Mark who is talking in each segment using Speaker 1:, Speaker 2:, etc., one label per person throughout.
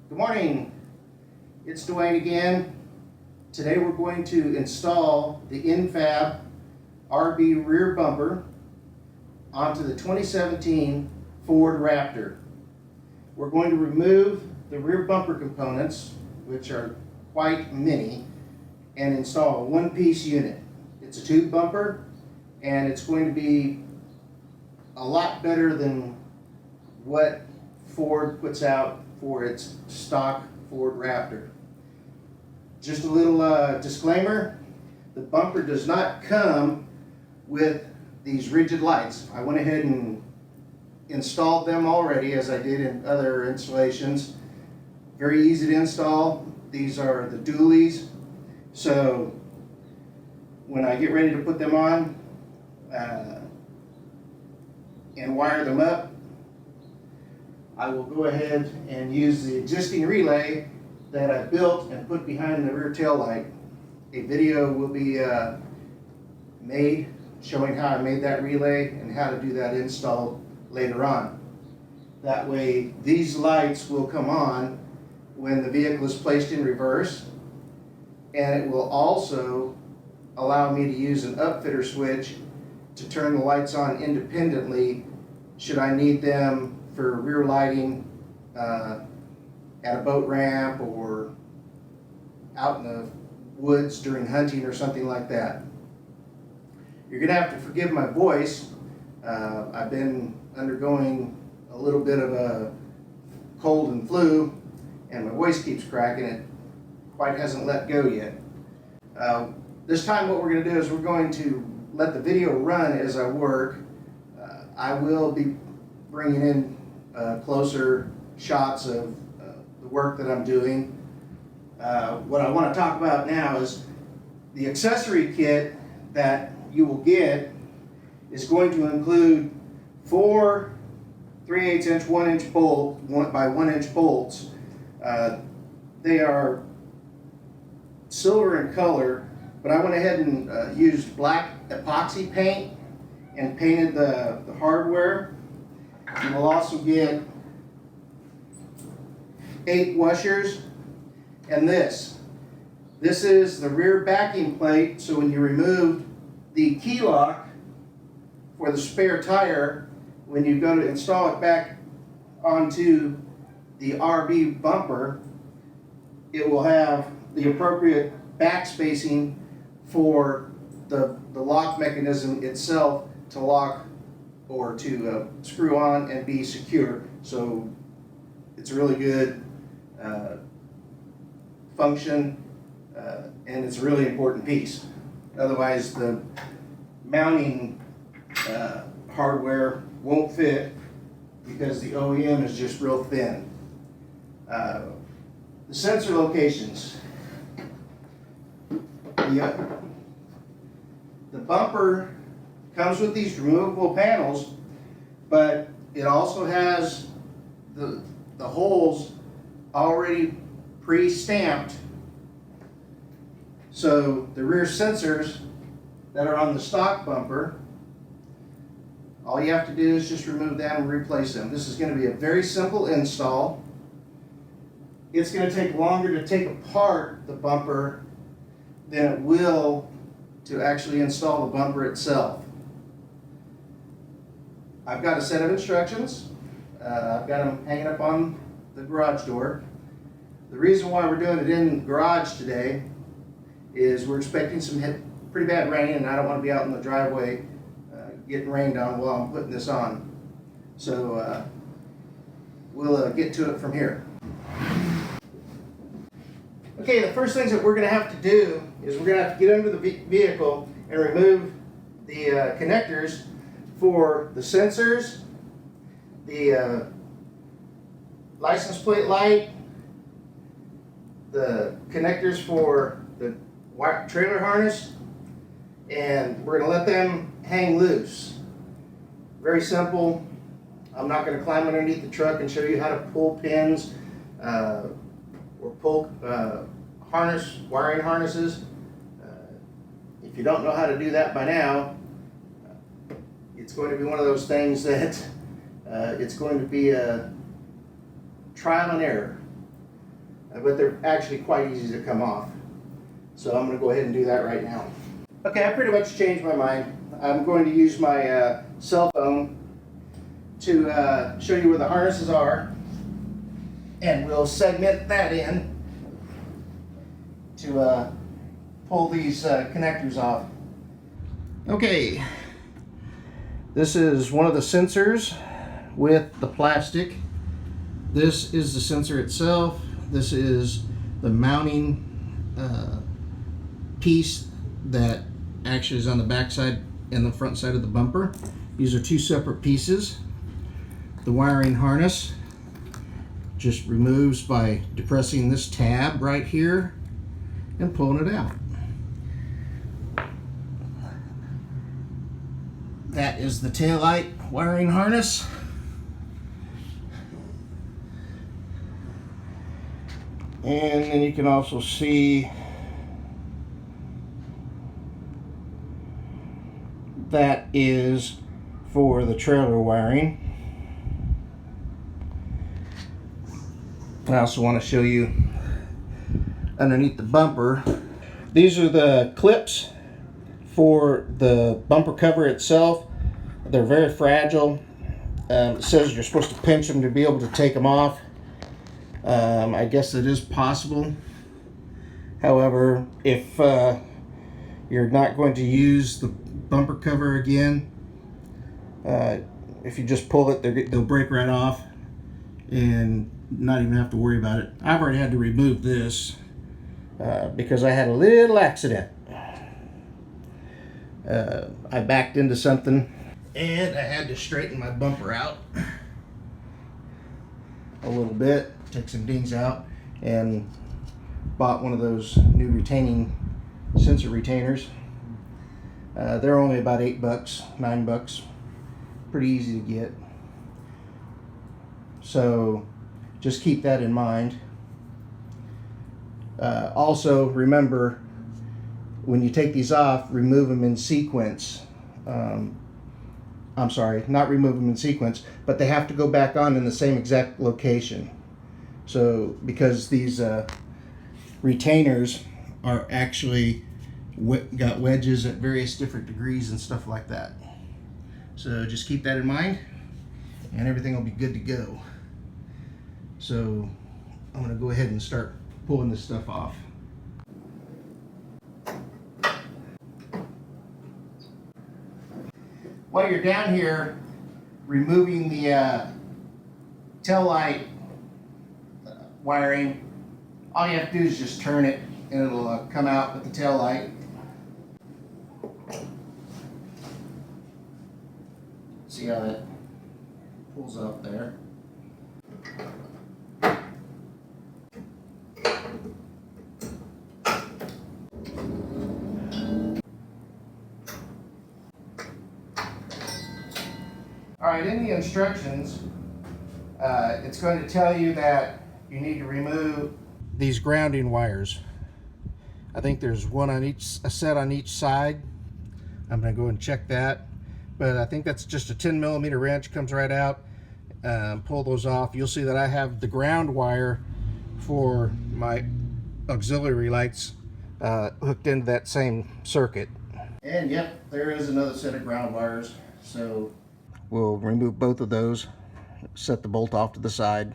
Speaker 1: Good morning, it's Dwayne again. Today we're going to install the N-Fab RB rear bumper onto the 2017 Ford Raptor. We're going to remove the rear bumper components, which are quite many, and install a one-piece unit. It's a tube bumper, and it's going to be a lot better than what Ford puts out for its stock Ford Raptor. Just a little disclaimer, the bumper does not come with these rigid lights. I went ahead and installed them already, as I did in other installations. Very easy to install. These are the dualies, so when I get ready to put them on and wire them up, I will go ahead and use the existing relay that I built and put behind the rear tail light. A video will be made showing how I made that relay and how to do that install later on. That way these lights will come on when the vehicle is placed in reverse, and it will also allow me to use an upfitter switch to turn the lights on independently should I need them for rear lighting at a boat ramp or out in the woods during hunting or something like that. You're going to have to forgive my voice. I've been undergoing a little bit of a cold and flu, and my voice keeps cracking. It quite hasn't let go yet. This time what we're going to do is we're going to let the video run as I work. I will be bringing in closer shots of the work that I'm doing. What I want to talk about now is the accessory kit that you will get is going to include 4 3/8 inch 1 inch bolt 1 by 1 inch bolts. They are silver in color, but I went ahead and used black epoxy paint and painted the hardware. You will also get 8 washers, and this is the rear backing plate, so when you remove the key lock for the spare tire, when you go to install it back onto the RB bumper, it will have the appropriate back spacing for the lock mechanism itself to lock or to screw on and be secure. So it's a really good function, and it's a really important piece. Otherwise the mounting hardware won't fit because the OEM is just real thin. The sensor locations. The bumper comes with these removable panels, but it also has the holes already pre-stamped. So the rear sensors that are on the stock bumper, all you have to do is just remove them and replace them. This is going to be a very simple install. It's going to take longer to take apart the bumper than it will to actually install the bumper itself. I've got a set of instructions. I've got them hanging up on the garage door. The reason why we're doing it in the garage today is we're expecting some pretty bad rain, and I don't want to be out in the driveway getting rained on while I'm putting this on. So we'll get to it from here. Okay, the first things that we're going to have to do is we're going to have to get under the vehicle and remove the connectors for the sensors, the license plate light, the connectors for the trailer harness, and we're going to let them hang loose. Very simple. I'm not going to climb underneath the truck and show you how to pull pins or pull wiring harnesses. If you don't know how to do that by now, it's going to be one of those things that it's going to be a trial and error. but they're actually quite easy to come off. So I'm going to go ahead and do that right now. Okay, I pretty much changed my mind. I'm going to use my cell phone to show you where the harnesses are, and we'll segment that in to pull these connectors off. Okay, this is one of the sensors with the plastic. This is the sensor itself. This is the mounting piece that actually is on the back side and the front side of the bumper. These are two separate pieces. The wiring harness just removes by depressing this tab right here and pulling it out. That is the taillight wiring harness. And then you can also see that is for the trailer wiring. I also want to show you underneath the bumper. These are the clips for the bumper cover itself. They're very fragile. It says you're supposed to pinch them to be able to take them off. I guess it is possible. However, if you're not going to use the bumper cover again, if you just pull it, they'll break right off and not even have to worry about it. I've already had to remove this because I had a little accident. I backed into something and I had to straighten my bumper out a little bit, take some dings out, and bought one of those new sensor retainers. They're only about $8, $9, pretty easy to get. So just keep that in mind. Also remember, when you take these off, remove them in sequence. I'm sorry, not remove them in sequence, but they have to go back on in the same exact location. So because these retainers are actually got wedges at various different degrees and stuff like that. So just keep that in mind and everything will be good to go. So I'm going to go ahead and start pulling this stuff off. While you're down here removing the tail light wiring, all you have to do is just turn it and it'll come out with the tail light. See how that pulls up there. Alright, in the instructions, it's going to tell you that you need to remove these grounding wires. I think there's a set on each side. I'm going to go and check that. But I think that's just a 10mm wrench, comes right out. Pull those off. You'll see that I have the ground wire for my auxiliary lights hooked into that same circuit. And yep, there is another set of ground wires. So we'll remove both of those, set the bolt off to the side.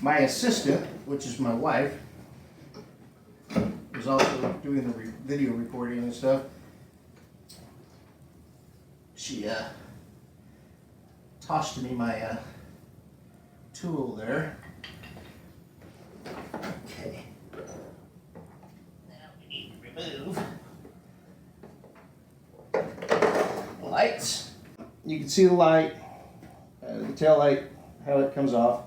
Speaker 1: My assistant, which is my wife, is also doing the video recording and stuff. She tossed me my tool there. Okay. Now we need to remove the lights. You can see the light, the tail light, how it comes off.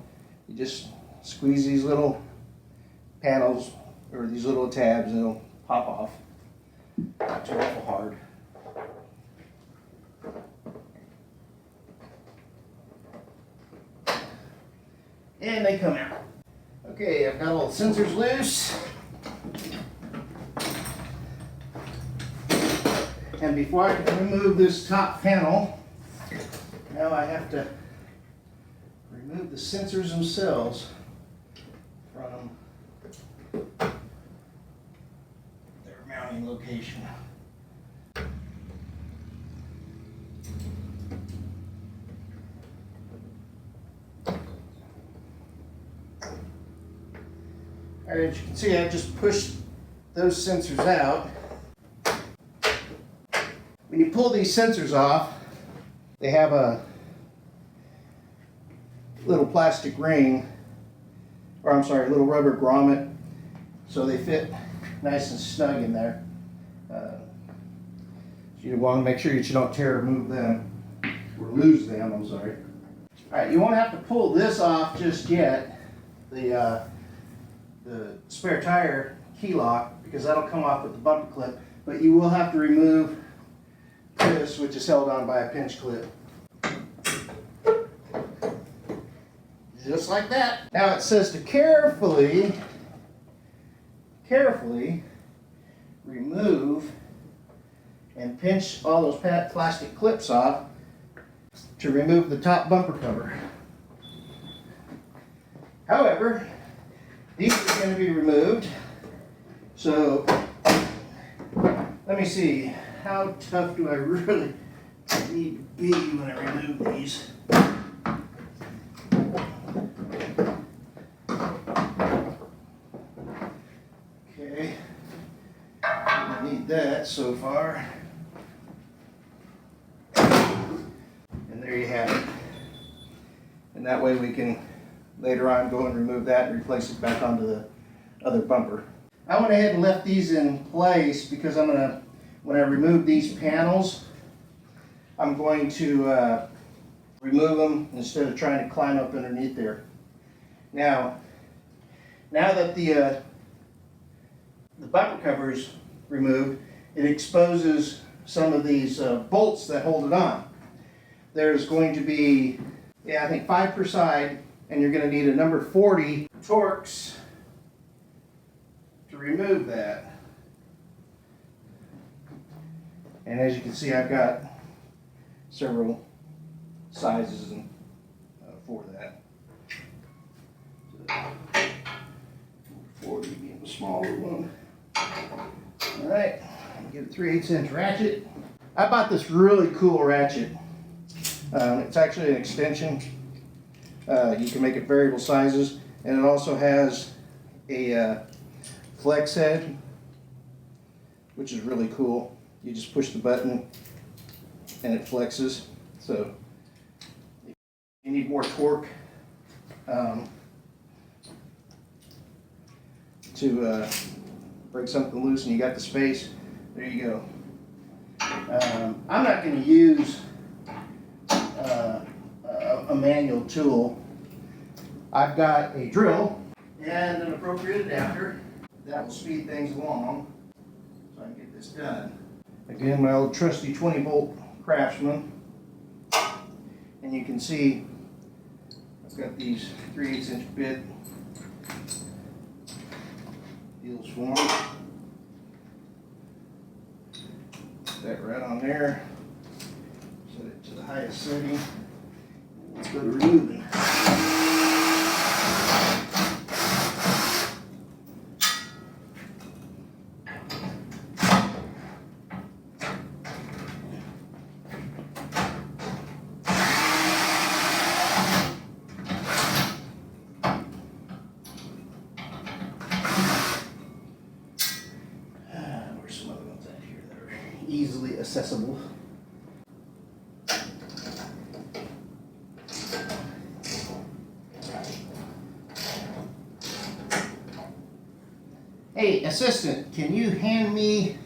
Speaker 1: You just squeeze these little panels or these little tabs and it'll pop off. Not too awful hard. And they come out. Okay, I've got all the sensors loose. And before I can remove this top panel, now I have to remove the sensors themselves from their mounting location. All right, as you can see, I just pushed those sensors out. When you pull these sensors off, they have a little plastic ring, or I'm sorry, a little rubber grommet, so they fit nice and snug in there. So you want to make sure that you don't tear or move them, or lose them, I'm sorry. All right, you won't have to pull this off just yet, the spare tire key lock, because that'll come off with the bumper clip, but you will have to remove this, which is held on by a pinch clip. Just like that. Now it says to carefully remove and pinch all those plastic clips off to remove the top bumper cover. However, these are going to be removed. So let me see, how tough do I really need to be when I remove these? Okay, I need that so far. And there you have it. And that way we can later on go and remove that and replace it back onto the other bumper. I went ahead and left these in place because I'm gonna, when I remove these panels, I'm going to remove them instead of trying to climb up underneath there. Now that the bumper cover is removed, it exposes some of these bolts that hold it on. There's going to be, I think 5 per side, and you're going to need a number 40 Torx to remove that. And as you can see, I've got several sizes for that. 40 being the smaller one. All right, get a 3/8 inch ratchet. I bought this really cool ratchet. It's actually an extension. You can make it variable sizes, and it also has a flex head, which is really cool. You just push the button and it flexes. So you need more torque to break something loose, and you got the space. There you go. I'm not going to use a manual tool. I've got a drill and an appropriate adapter that will speed things along so I can get this done. Again, my old trusty 20-volt Craftsman, and you can see I've got these 3/8 inch bit deals for them. Put that right on there. Set it to the highest setting. Let's go to removing. Where's some other ones out here that are easily accessible? Hey, assistant, can you hand me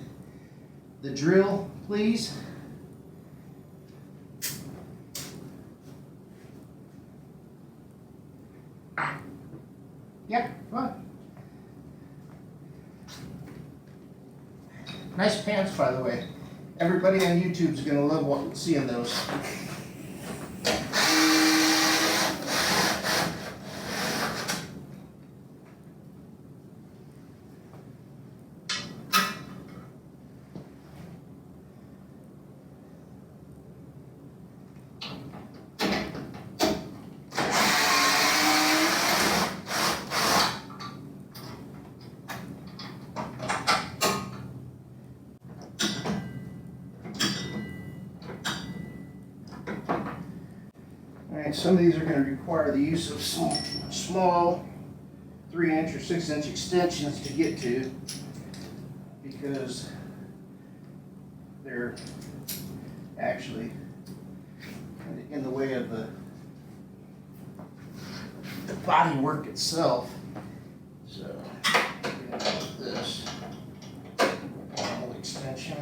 Speaker 1: the drill, please? Yeah, fine. Nice pants, by the way. Everybody on YouTube is going to love seeing those. Alright, some of these are going to require the use of small 3-inch or 6-inch extensions to get to, because they're actually in the way of the body work itself. So get out this normal extension.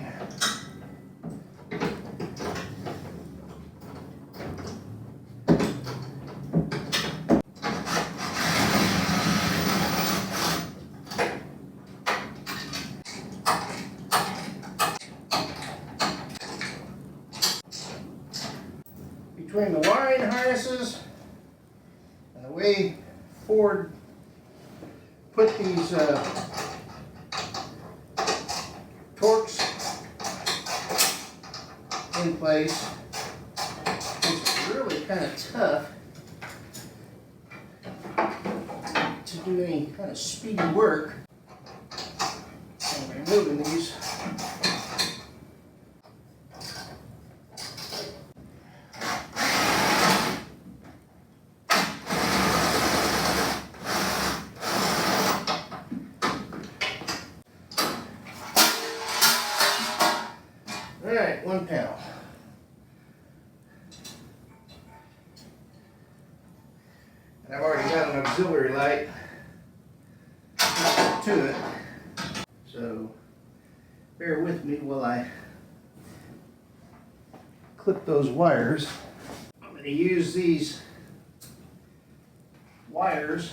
Speaker 1: Between the wiring harnesses and the way Ford put these torques in place, it's really kind of tough to do any kind of speedy work. I'm removing these. Alright, 1 panel. And I've already got an auxiliary light to it, so bear with me while I clip those wires. I'm going to use these wires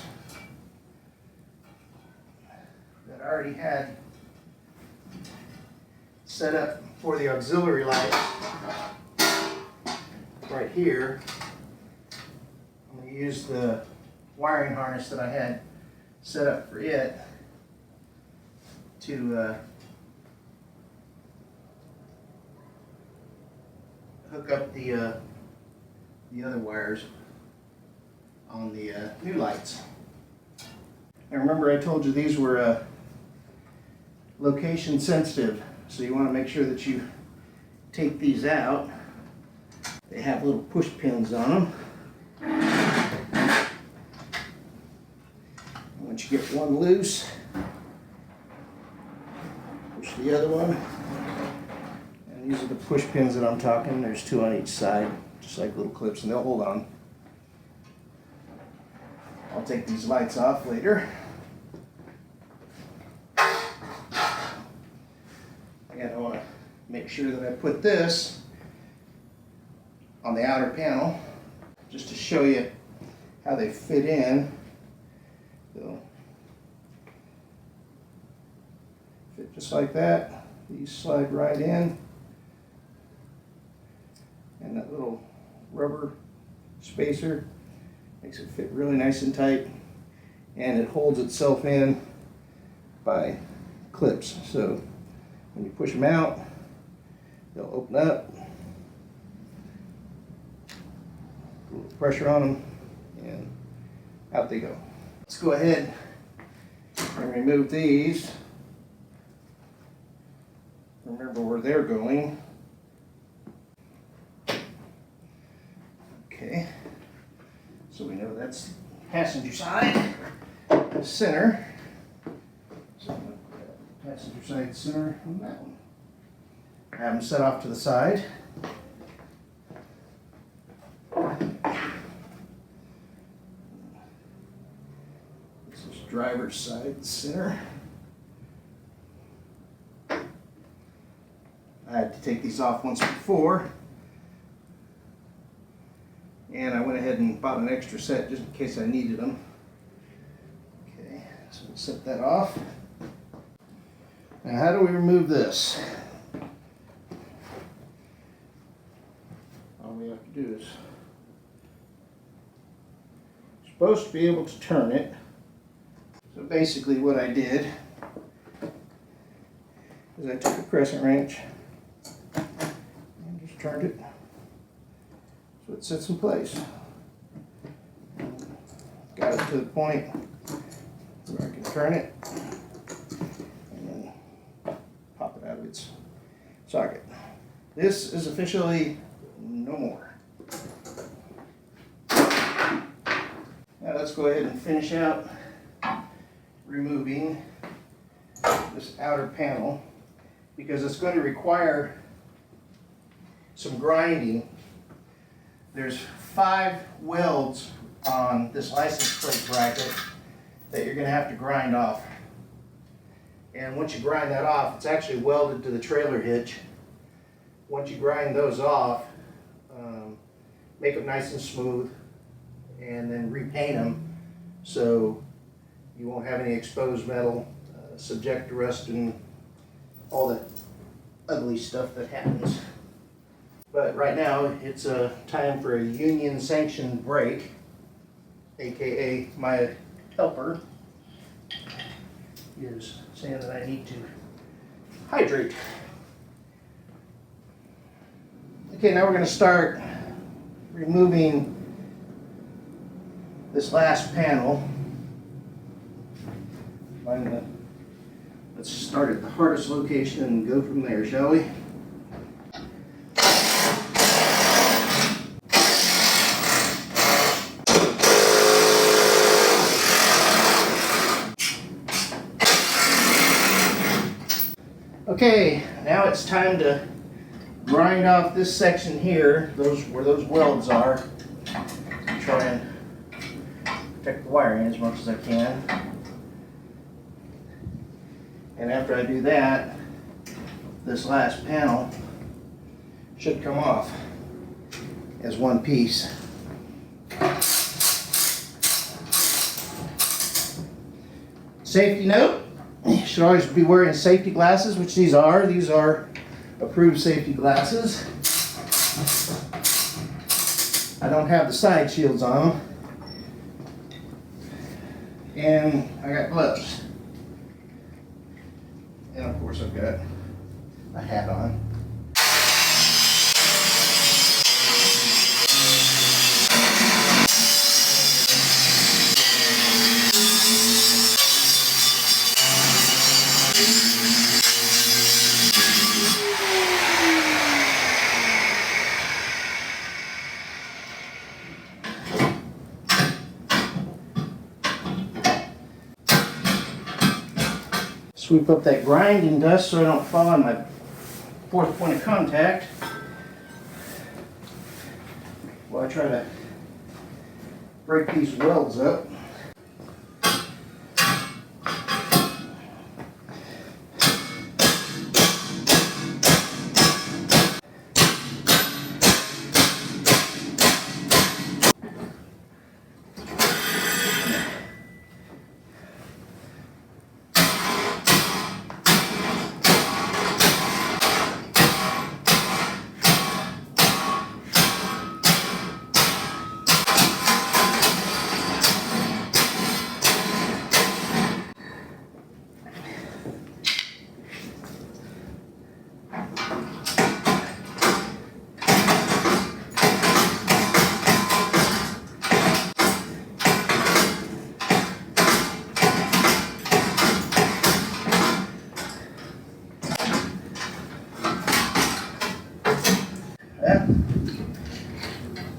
Speaker 1: that I already had set up for the auxiliary light right here. I'm going to use the wiring harness that I had set up for it to hook up the other wires on the new lights. Now remember, I told you these were location sensitive. So you want to make sure that you take these out. They have little push pins on them. Once you get one loose, push the other one. And these are the push pins that I'm talking. There's 2 on each side, just like little clips, and they'll hold on. I'll take these lights off later. And I want to make sure that I put this on the outer panel just to show you how they fit in. They'll fit just like that. These slide right in, and that little rubber spacer makes it fit really nice and tight, and it holds itself in by clips. So when you push them out, they'll open up, a little pressure on them, and out they go. Let's go ahead and remove these. Remember where they're going. Okay, so we know that's passenger side, center. So I'm going to grab the passenger side center on that one. Have them set off to the side. This is driver's side center. I had to take these off once before, and I went ahead and bought an extra set just in case I needed them. Okay, so we'll set that off. Now how do we remove this? All we have to do is, you're supposed to be able to turn it. So basically what I did is I took a crescent wrench and just turned it so it sits in place. Got it to the point where I can turn it and then pop it out of its socket. This is officially no more. let's go ahead and finish out removing this outer panel, because it's going to require some grinding. There's 5 welds on this license plate bracket that you're going to have to grind off. And once you grind that off, it's actually welded to the trailer hitch. Once you grind those off, make them nice and smooth, and then repaint them so you won't have any exposed metal subject to rust and all that ugly stuff that happens. But right now it's time for a union sanctioned break, aka my helper is saying that I need to hydrate. Okay, now we're going to start removing this last panel. Let's start at the hardest location and go from there, shall we? Okay, now it's time to grind off this section here, where those welds are. Try and protect the wiring as much as I can. And after I do that, this last panel should come off as one piece. Safety note, you should always be wearing safety glasses, which these are. These are approved safety glasses. I don't have the side shields on them. And I got gloves. And of course I've got a hat on. Sweep up that grinding dust so I don't fall on my 4th point of contact while I try to break these welds up.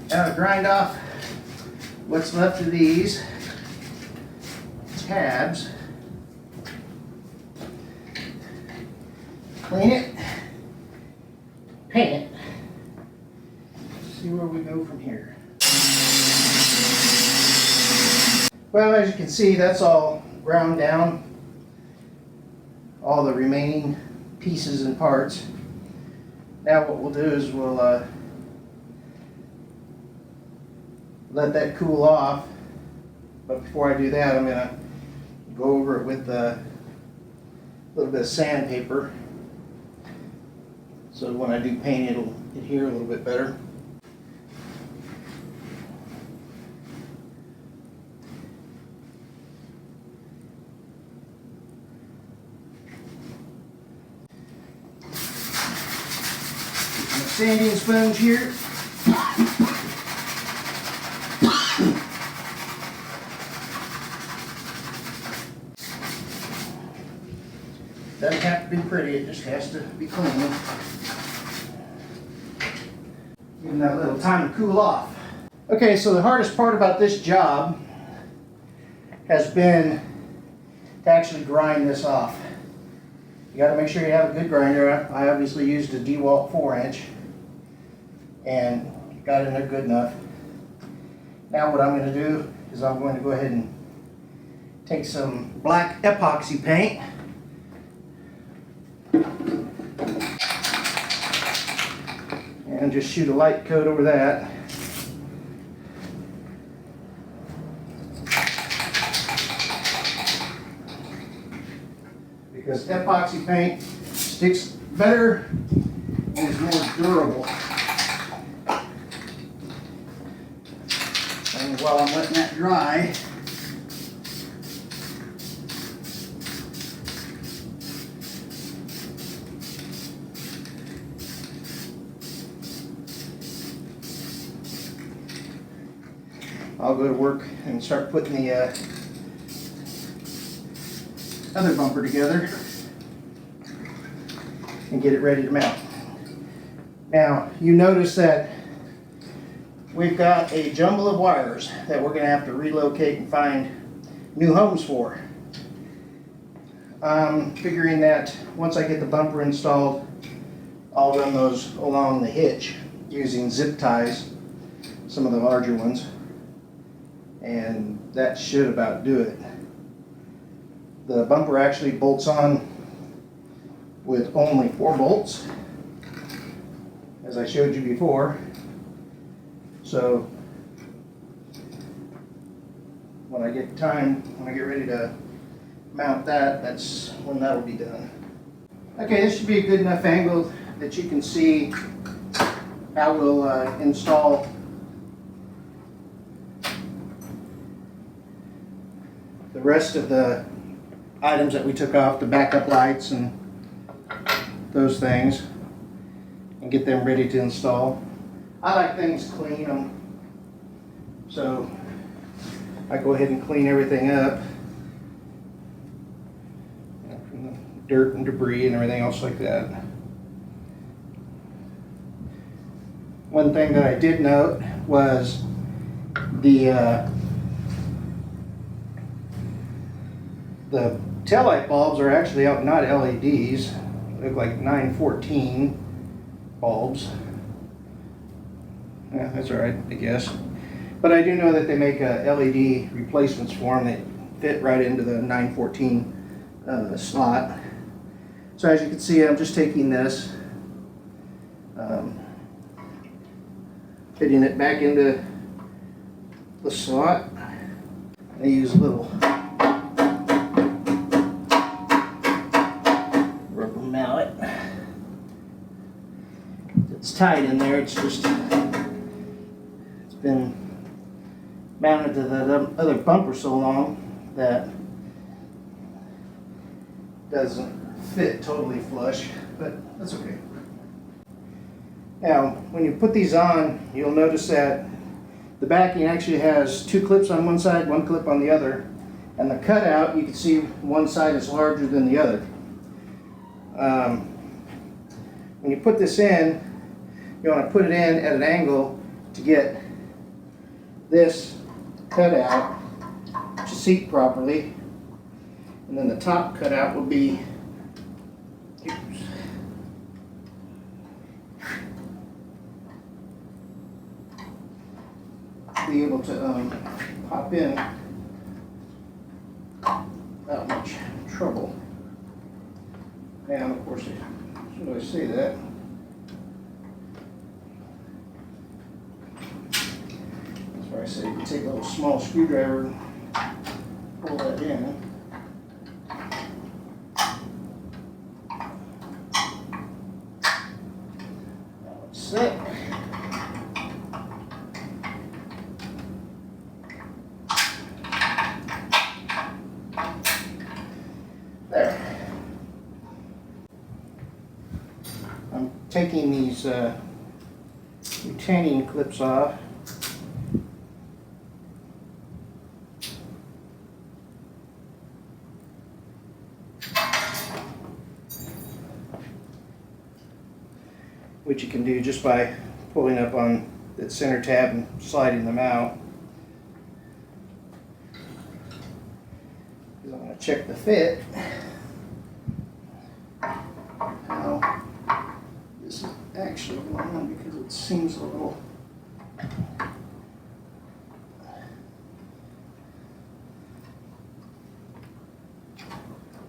Speaker 1: Now to grind off what's left of these tabs, clean it, paint it, see where we go from here. Well, as you can see, that's all ground down, all the remaining pieces and parts. Now what we'll do is we'll let that cool off, but before I do that, I'm going to go over it with a little bit of sandpaper, so when I do paint it'll adhere a little bit better. Sanding sponge here. Doesn't have to be pretty, it just has to be clean. Give them that little time to cool off. Okay, so the hardest part about this job has been to actually grind this off. You got to make sure you have a good grinder. I obviously used a DeWalt 4-inch and got it in there good enough. Now what I'm going to do is I'm going to go ahead and take some black epoxy paint and just shoot a light coat over that. Because epoxy paint sticks better and is more durable. And while I'm letting that dry, I'll go to work and start putting the other bumper together and get it ready to mount. Now, you notice that we've got a jumble of wires that we're going to have to relocate and find new homes for. I'm figuring that once I get the bumper installed, I'll run those along the hitch using zip ties, some of the larger ones, and that should about do it. The bumper actually bolts on with only 4 bolts, as I showed you before. So when I get ready to mount that, that's when that'll be done. Okay, this should be a good enough angle that you can see how we'll install the rest of the items that we took off, the backup lights and those things, and get them ready to install. I like things clean, so I go ahead and clean everything up from the dirt and debris and everything else like that. One thing that I did note was the taillight bulbs are actually out, not LEDs. They look like 914 bulbs. Yeah, that's all right, I guess. But I do know that they make LED replacements for them that fit right into the 914 slot. So as you can see, I'm just taking this, fitting it back into the slot. I use a little rubber mallet. It's tight in there. It's been mounted to the other bumper so long that doesn't fit totally flush, but that's okay. Now, when you put these on, you'll notice that the backing actually has 2 clips on one side, 1 clip on the other, and the cutout, you can see one side is larger than the other. When you put this in, you want to put it in at an angle to get this cutout to seat properly, and then the top cutout will be able to pop in without much trouble. And of course, as soon as I say that, that's why I say you can take a little small screwdriver and pull that in. Now it's set. There. I'm taking these retaining clips off. Which you can do just by pulling up on the center tab and sliding them out. check the fit. Now, this is actually going on because it seems a little.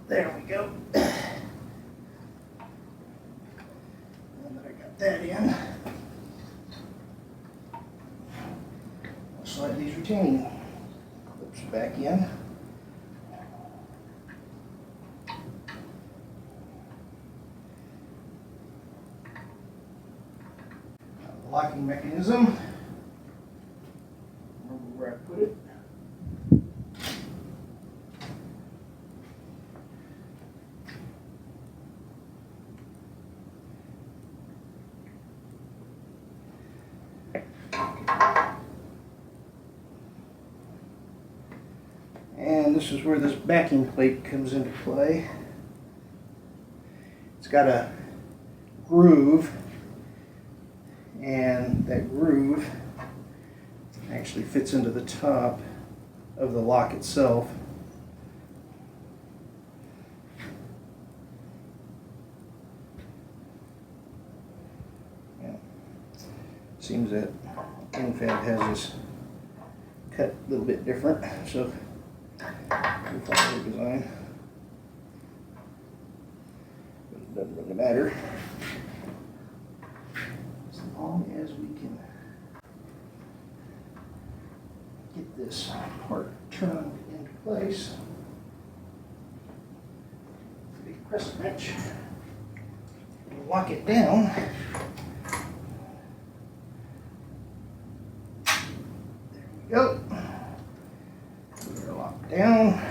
Speaker 1: There we go. Now that I got that in, I'll slide these retaining clips back in. Locking mechanism. Remember where I put it. And this is where this backing plate comes into play. It's got a groove, and that groove actually fits into the top of the lock itself. Yeah. Seems that N-Fab has this cut a little bit different, so we'll follow the design. But it doesn't really matter. As long as we can get this part turned into place. Big crescent wrench. Lock it down. There we go. We're locked down.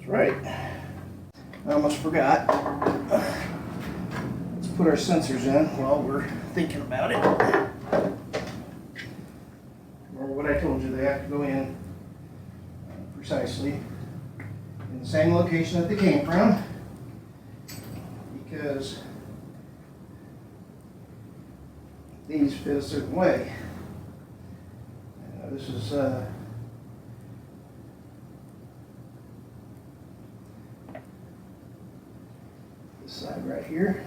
Speaker 1: Right. I almost forgot. Let's put our sensors in while we're thinking about it. Remember what I told you, they have to go in precisely in the same location that they came from, because these fit a certain way. This is side right here.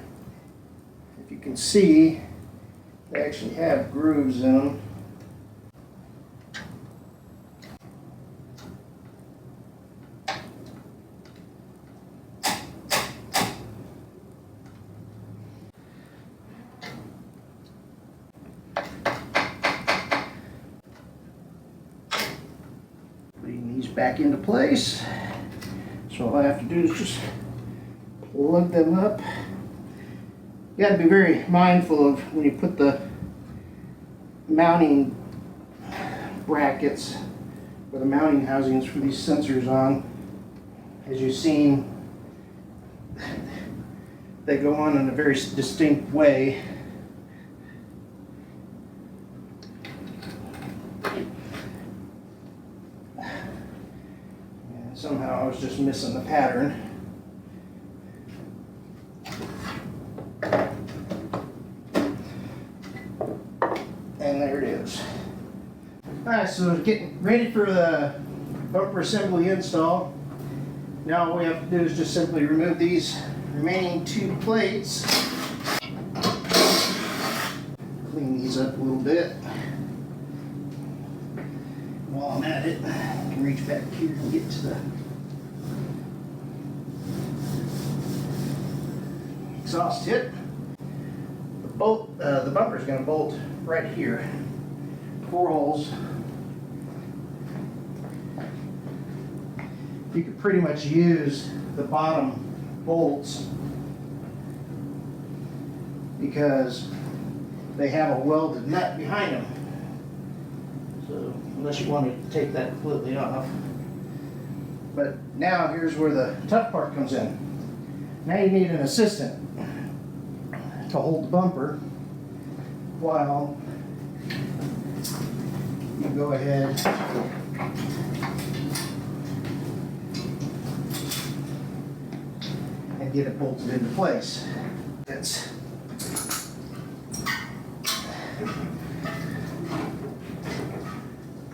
Speaker 1: If you can see, they actually have grooves in them. Putting these back into place. So all I have to do is just plug them up. You got to be very mindful of when you put the mounting brackets or the mounting housings for these sensors on. As you've seen, they go on in a very distinct way. And somehow I was just missing the pattern. And there it is. Alright, so getting ready for the bumper assembly install. Now all we have to do is just simply remove these remaining two plates. Clean these up a little bit. While I'm at it, I can reach back here and get to the exhaust tip. The bumper is going to bolt right here. 4 holes. You could pretty much use the bottom bolts because they have a welded nut behind them. So unless you wanted to take that completely off. But now here's where the tough part comes in. Now you need an assistant to hold the bumper while you go ahead and get it bolted into place. That's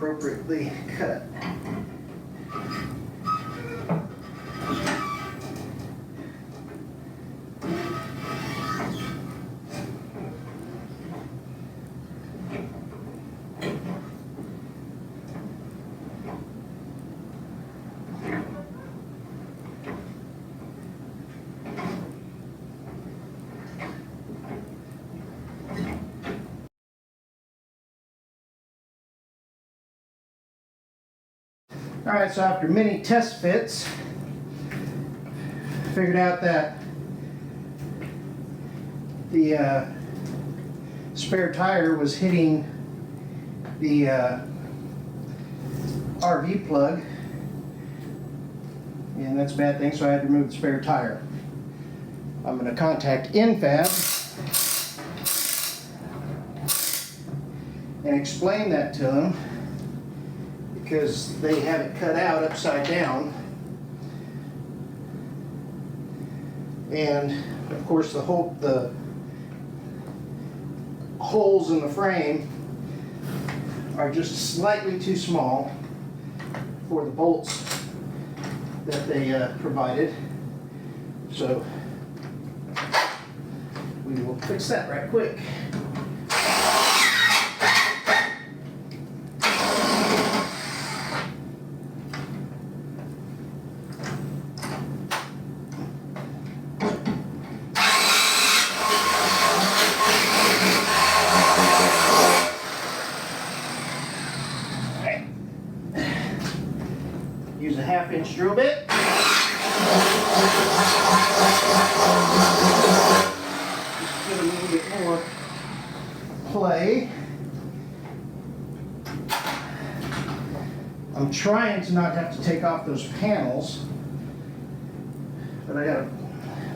Speaker 1: appropriately cut. All right, so after many test fits, figured out that the spare tire was hitting the RV plug, and that's a bad thing, so I had to remove the spare tire. I'm going to contact N-Fab and explain that to them, because they have it cut out upside down, and of course the holes in the frame are just slightly too small for the bolts that they provided, so we will fix that right quick. Use a 1/2-inch drill bit. Just give it a little bit more play. I'm trying to not have to take off those panels, but I got a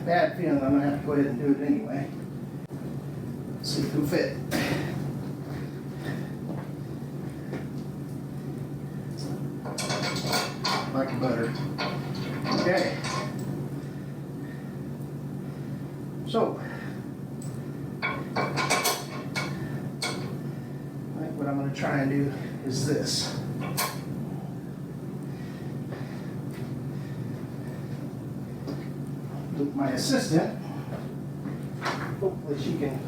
Speaker 1: bad feeling I'm going to have to go ahead and do it anyway. Let's see if it'll fit. Like butter. Okay. So, I think what I'm going to try and do is this. With my assistant, hopefully she can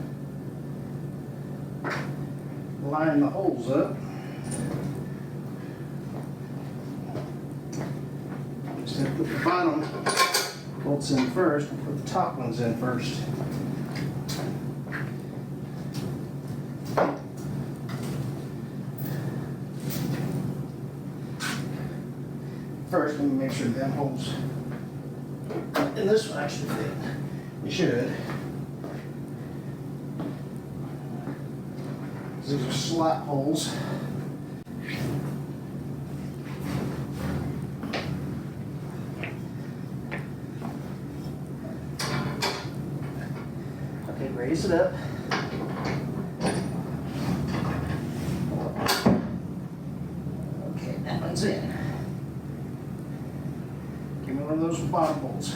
Speaker 1: line the holes up. Put the bottom bolts in first and put the top ones in first. First, let me make sure that holes in this one actually fit. It should. These are slot holes. Raise it up. Okay, that one's in. Give me one of those bottom bolts.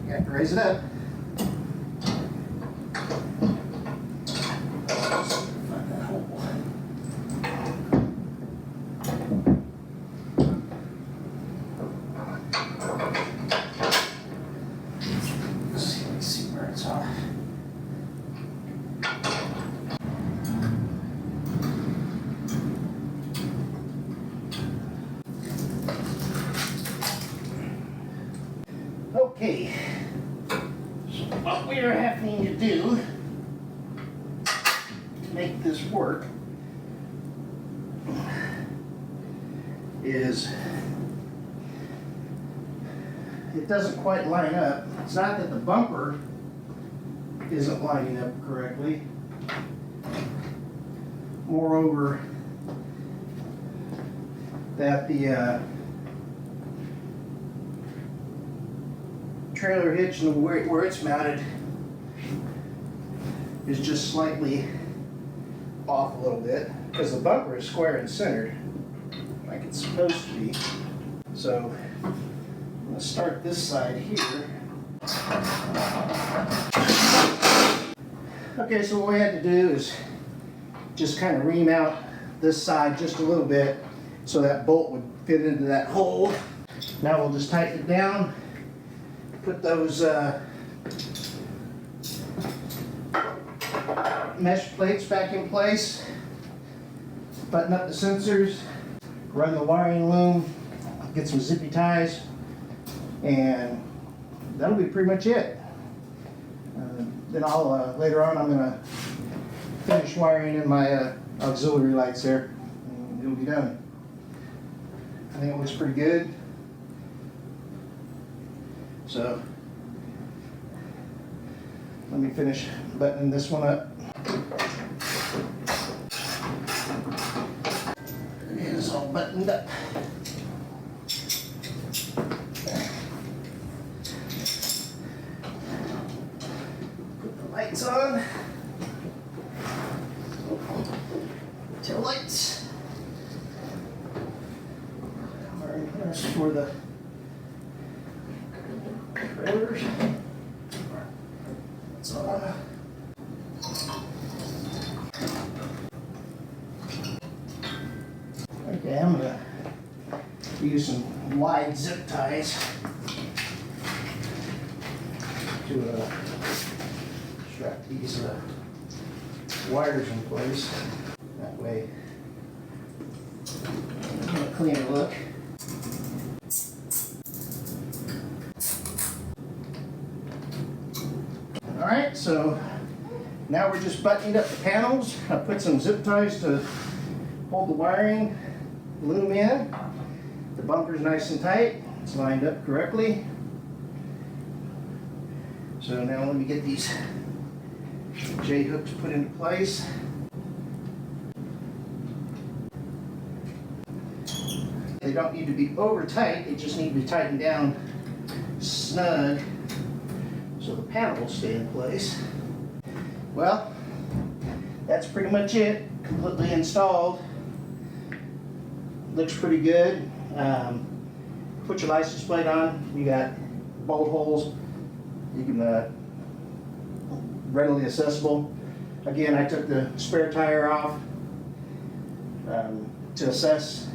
Speaker 1: You have to raise it up. Okay, so what we are having to do to make this work is, it doesn't quite line up. It's not that the bumper isn't lining up correctly. Moreover, that the trailer hitch and where it's mounted is just slightly off a little bit. because the bumper is square and centered, like it's supposed to be. So I'm going to start this side here. Okay, so what we had to do is just kind of ream out this side just a little bit so that bolt would fit into that hole. Now we'll just tighten it down, put those mesh plates back in place, button up the sensors, run the wiring loom, get some zippy ties, and that'll be pretty much it. Then I'll, later on, I'm going to finish wiring in my auxiliary lights there, and it'll be done. I think it looks pretty good. So, let me finish buttoning this one up. It is all buttoned up. Lights on. Tail lights. There's for the trailers. It's on. Okay, I'm gonna use some wide zip ties to strap these wires in place. That way, a cleaner look. All right, so now we're just buttoning up the panels. I put some zip ties to hold the wiring loom in. The bumper's nice and tight. It's lined up correctly. So now let me get these J-hooks put into place. They don't need to be over tight, they just need to be tightened down snug so the panel will stay in place. Well, that's pretty much it. Completely installed. Looks pretty good. Put your license plate on. You got bolt holes. You can readily accessible. Again, I took the spare tire off to assess,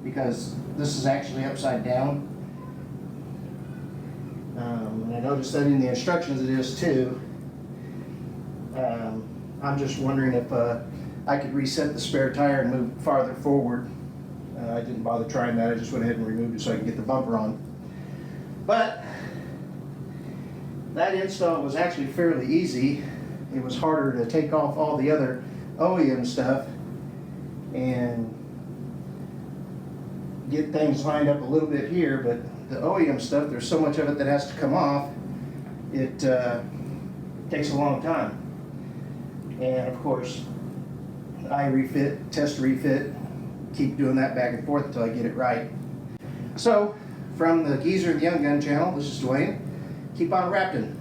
Speaker 1: because this is actually upside down. And I noticed that in the instructions it is too. I'm just wondering if I could reset the spare tire and move farther forward. I didn't bother trying that. I just went ahead and removed it so I could get the bumper on. But that install was actually fairly easy. It was harder to take off all the other OEM stuff and get things lined up a little bit here, but the OEM stuff, there's so much of it that has to come off, it takes a long time. And of course, I refit, test refit, keep doing that back and forth until I get it right. So, from the Geezer and the Young Gun channel, this is Dwayne. Keep on rapping.